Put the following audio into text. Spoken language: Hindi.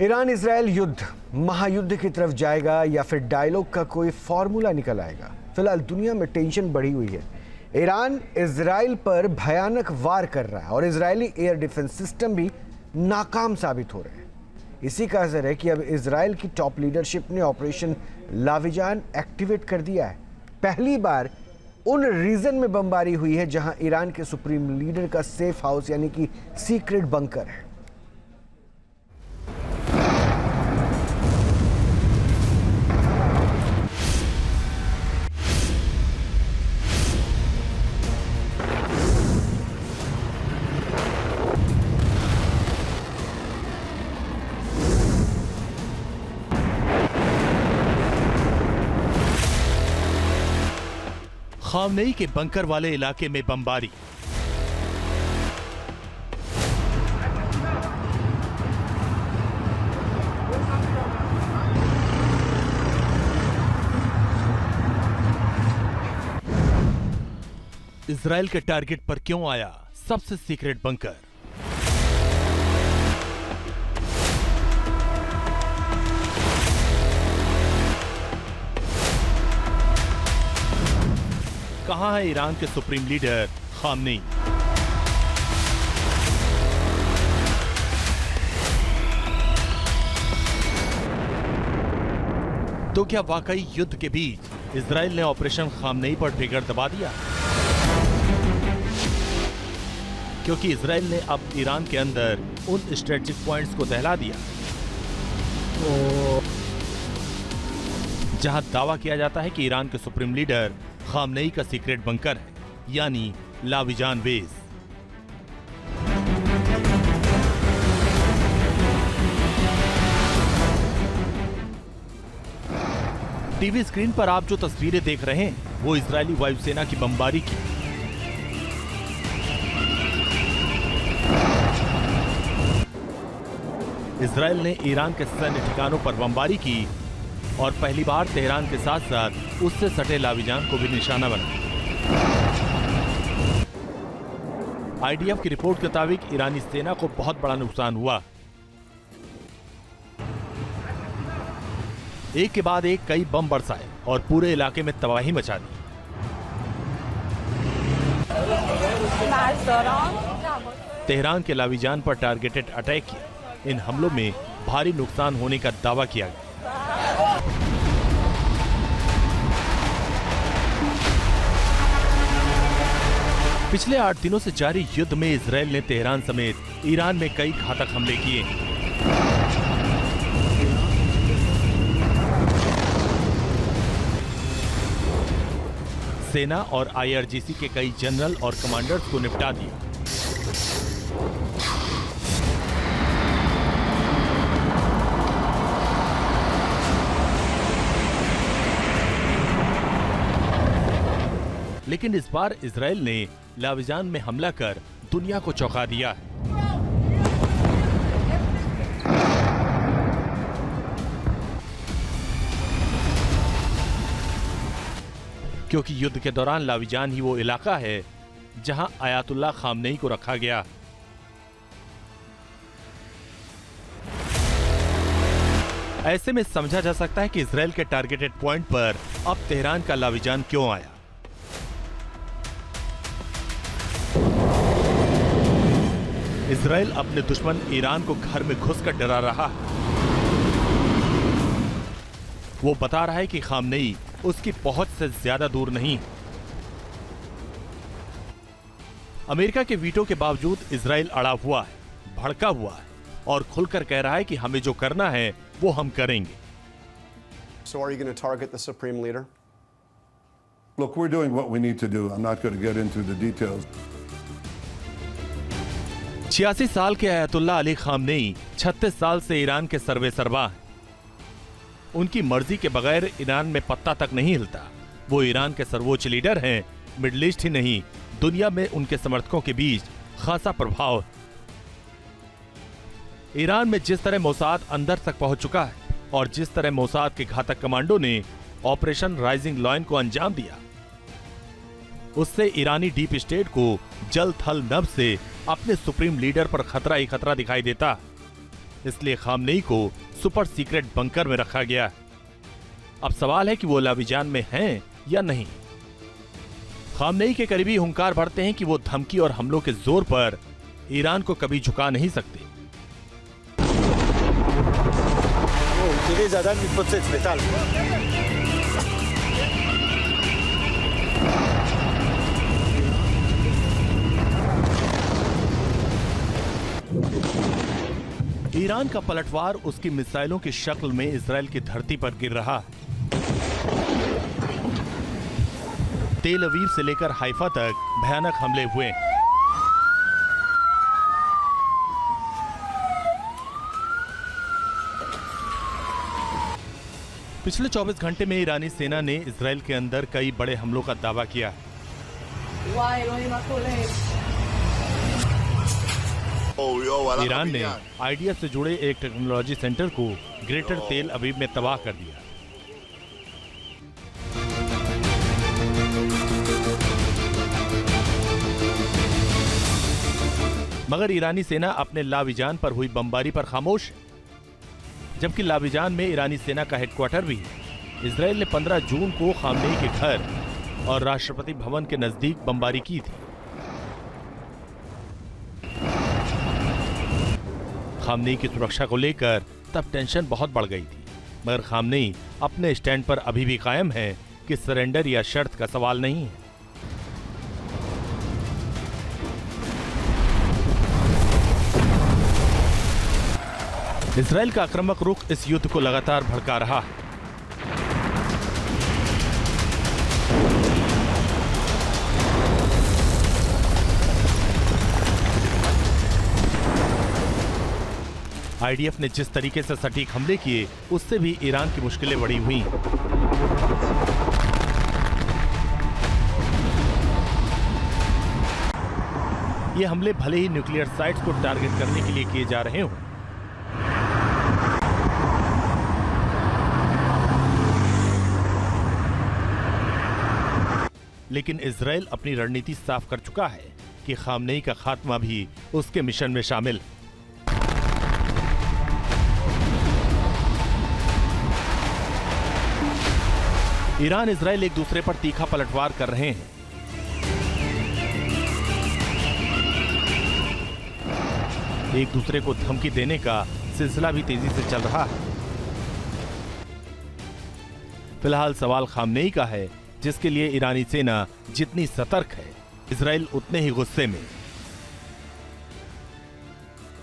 ईरान इजराइल युद्ध महायुद्ध की तरफ जाएगा या फिर डायलॉग का कोई फॉर्मूला निकल आएगा। फिलहाल दुनिया में टेंशन बढ़ी हुई है। ईरान इजराइल पर भयानक वार कर रहा है और इजरायली एयर डिफेंस सिस्टम भी नाकाम साबित हो रहे हैं। इसी का असर है कि अब इजराइल की टॉप लीडरशिप ने ऑपरेशन लाविजान एक्टिवेट कर दिया है। पहली बार उन रीजन में बमबारी हुई है जहां ईरान के सुप्रीम लीडर का सेफ हाउस यानी कि सीक्रेट बंकर है। खामनेई के बंकर वाले इलाके में बमबारी। इजराइल के टारगेट पर क्यों आया सबसे सीक्रेट बंकर? कहां है ईरान के सुप्रीम लीडर खामनेई? तो क्या वाकई युद्ध के बीच इजराइल ने ऑपरेशन खामनेई पर ट्रिगर दबा दिया? क्योंकि इजराइल ने अब ईरान के अंदर उन स्ट्रेटेजिक पॉइंट्स को दहला दिया जहां दावा किया जाता है कि ईरान के सुप्रीम लीडर खामनेई का सीक्रेट बंकर है, यानी लाविजान बेस। टीवी स्क्रीन पर आप जो तस्वीरें देख रहे हैं वो इजरायली वायुसेना की बमबारी की। इजराइल ने ईरान के सैन्य ठिकानों पर बमबारी की और पहली बार तेहरान के साथ साथ उससे सटे लाविजान को भी निशाना बना। आईडीएफ की रिपोर्ट के मुताबिक ईरानी सेना को बहुत बड़ा नुकसान हुआ। एक के बाद एक कई बम बरसाए और पूरे इलाके में तबाही मचा दी। तेहरान के लाविजान पर टारगेटेड अटैक किया। इन हमलों में भारी नुकसान होने का दावा किया गया। पिछले 8 दिनों से जारी युद्ध में इजराइल ने तेहरान समेत ईरान में कई घातक हमले किए। सेना और आईआरजीसी के कई जनरल और कमांडर्स को निपटा दिया। लेकिन इस बार इजराइल ने लाविजान में हमला कर दुनिया को चौंका दिया है। क्योंकि युद्ध के दौरान लाविजान ही वो इलाका है जहां आयतुल्लाह खामनेई को रखा गया। ऐसे में समझा जा सकता है कि इजराइल के टारगेटेड पॉइंट पर अब तेहरान का लाविजान क्यों आया। इजराइल अपने दुश्मन ईरान को घर में घुसकर डरा रहा है। वो बता रहा है कि खामनेई उसकी पहुंच से ज्यादा दूर नहीं। अमेरिका के वीटो के बावजूद इजराइल अड़ा हुआ है, भड़का हुआ है और खुलकर कह रहा है कि हमें जो करना है वो हम करेंगे। So are you going to target the supreme leader? Look, we're doing what we need to do. I'm not going to get into the details. 86 साल के अयतुल्लाह अली खामनेई 36 साल से ईरान के सर्वेसर्वा हैं। उनकी मर्जी के बगैर ईरान में पत्ता तक नहीं हिलता। वो ईरान के सर्वोच्च लीडर हैं। मिडिल ईस्ट ही नहीं, दुनिया में उनके समर्थकों के बीच खासा प्रभाव है। ईरान में जिस तरह मोसाद अंदर तक पहुंच चुका है और जिस तरह मोसाद के घातक कमांडो ने ऑपरेशन राइजिंग लॉयन को अंजाम दिया, उससे ईरानी डीप स्टेट को जल थल नभ से अपने सुप्रीम लीडर पर खतरा ही खतरा दिखाई देता। इसलिए खामनेई को सुपर सीक्रेट बंकर में रखा गया। अब सवाल है कि वो लाविजान में हैं या नहीं। खामनेई के करीबी हुंकार भरते हैं कि वो धमकी और हमलों के जोर पर ईरान को कभी झुका नहीं सकते। ईरान का पलटवार उसकी मिसाइलों की शक्ल में इजराइल की धरती पर गिर रहा है। तेल अवीव से लेकर हाइफा तक भयानक हमले हुए। पिछले 24 घंटे में ईरानी सेना ने इजराइल के अंदर कई बड़े हमलों का दावा किया। ईरान ने आईडीएफ से जुड़े एक टेक्नोलॉजी सेंटर को ग्रेटर तेल अवीव में तबाह कर दिया। मगर ईरानी सेना अपने लाविजान पर हुई बमबारी पर खामोश है, जबकि लाविजान में ईरानी सेना का हेडक्वार्टर भी है। इजराइल ने 15 जून को खामनेई के घर और राष्ट्रपति भवन के नजदीक बमबारी की थी। खामनेई की सुरक्षा को लेकर तब टेंशन बहुत बढ़ गई थी, मगर खामनेई अपने स्टैंड पर अभी भी कायम है कि सरेंडर या शर्त का सवाल नहीं है। इजराइल का आक्रामक रुख इस युद्ध को लगातार भड़का रहा है। आईडीएफ ने जिस तरीके से सटीक हमले किए, उससे भी ईरान की मुश्किलें बढ़ी हुई। ये हमले भले ही न्यूक्लियर साइट्स को टारगेट करने के लिए किए जा रहे हों, लेकिन इजराइल अपनी रणनीति साफ कर चुका है कि खामनेई का खात्मा भी उसके मिशन में शामिल। ईरान इजराइल एक दूसरे पर तीखा पलटवार कर रहे हैं। एक दूसरे को धमकी देने का सिलसिला भी तेजी से चल रहा है। फिलहाल सवाल खामनेई का है, जिसके लिए ईरानी सेना जितनी सतर्क है, इजराइल उतने ही गुस्से में।